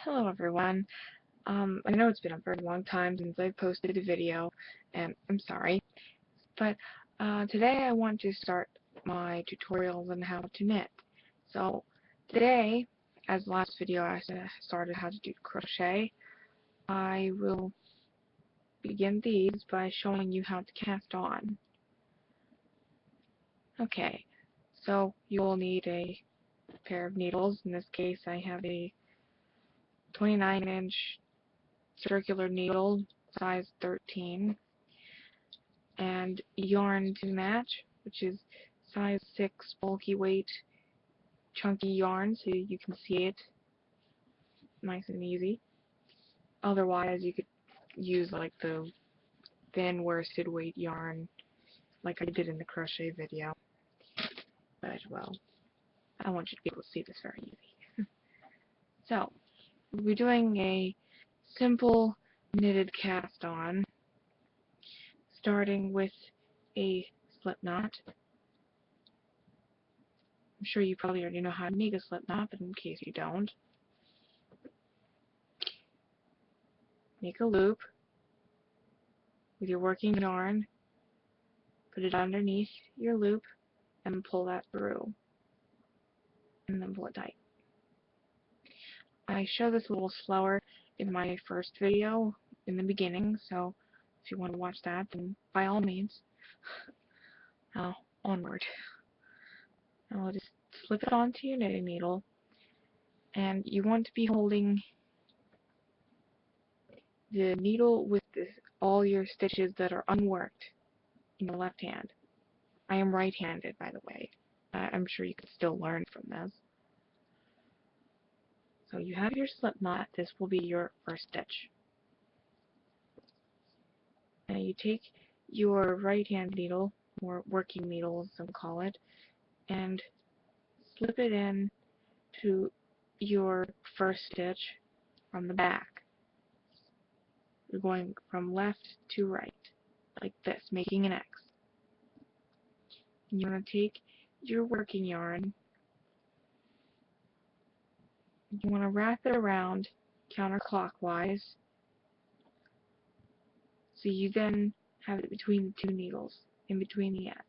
Hello everyone. I know it's been a very long time since I posted a video, and I'm sorry, but today I want to start my tutorials on how to knit. So today, as last video I started how to do crochet, I will begin these by showing you how to cast on. Okay, so you'll need a pair of needles. In this case I have a 29-inch circular needle, size 13, and yarn to match, which is size 6 bulky weight chunky yarn, so you can see it nice and easy. Otherwise you could use like the thin worsted weight yarn like I did in the crochet video, but well, I want you to be able to see this very easy. So we'll be doing a simple knitted cast on, starting with a slip knot. I'm sure you probably already know how to make a slip knot, but in case you don't, make a loop with your working yarn, put it underneath your loop, and pull that through, and then pull it tight. I show this a little slower in my first video in the beginning, so if you want to watch that, then by all means. Now, onward. Now just slip it onto your knitting needle, and you want to be holding the needle with all your stitches that are unworked in the left hand. I am right-handed, by the way. I'm sure you can still learn from this. So you have your slip knot. This will be your first stitch. Now you take your right-hand needle, or working needle as some call it, and slip it in to your first stitch from the back. You're going from left to right, like this, making an X. And you want to take your working yarn, you want to wrap it around counterclockwise, so you then have it between the two needles, in between the X.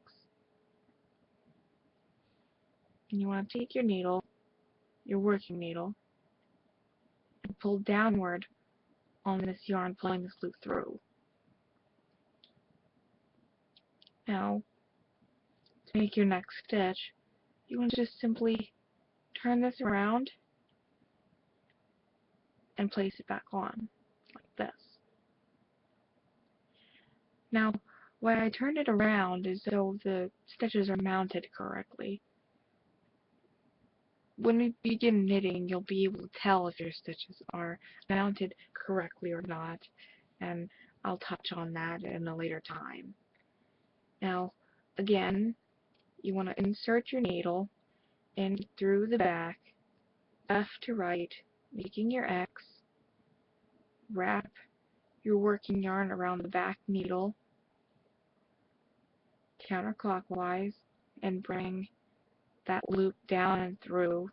And you want to take your needle, your working needle, and pull downward on this yarn, pulling this loop through. Now, to make your next stitch, you want to just simply turn this around and place it back on, like this. Now, why I turned it around is so the stitches are mounted correctly. When we begin knitting, you'll be able to tell if your stitches are mounted correctly or not, and I'll touch on that in a later time. Now, again, you want to insert your needle in through the back, left to right, making your X, wrap your working yarn around the back needle counterclockwise, and bring that loop down and through,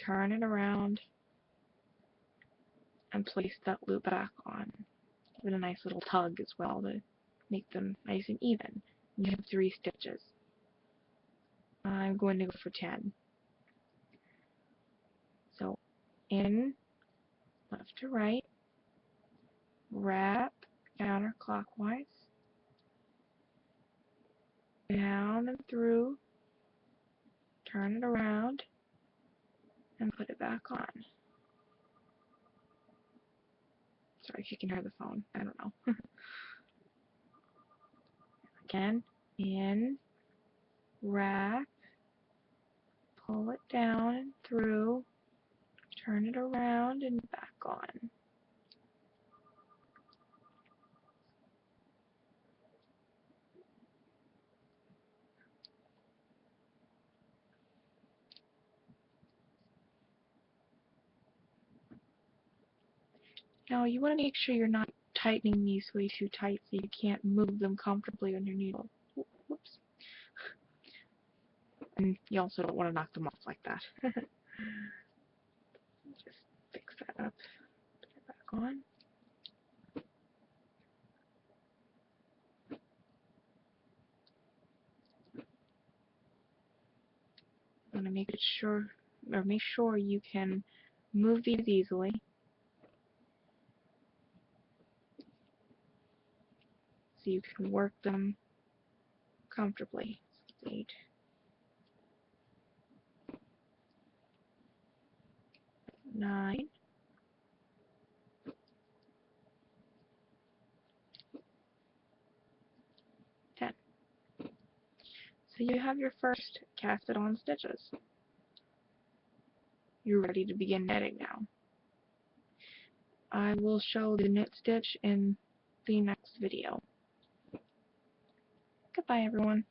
turn it around, and place that loop back on with a nice little tug as well to make them nice and even. You have 3 stitches. I'm going to go for 10. So in, left to right, wrap counterclockwise, down and through, turn it around, and put it back on. Sorry if you can hear the phone. I don't know. Again, in, wrap, pull it down and through, turn it around and back on. Now you want to make sure you're not tightening these way too tight so you can't move them comfortably on your needle. Whoops. And you also don't want to knock them off like that. Just fix that up. Put it back on. I'm going to make sure you can move these easily. So you can work them comfortably. 8, 9, 10. So you have your first casted on stitches. You're ready to begin netting now. I will show the knit stitch in the next video. Goodbye, everyone.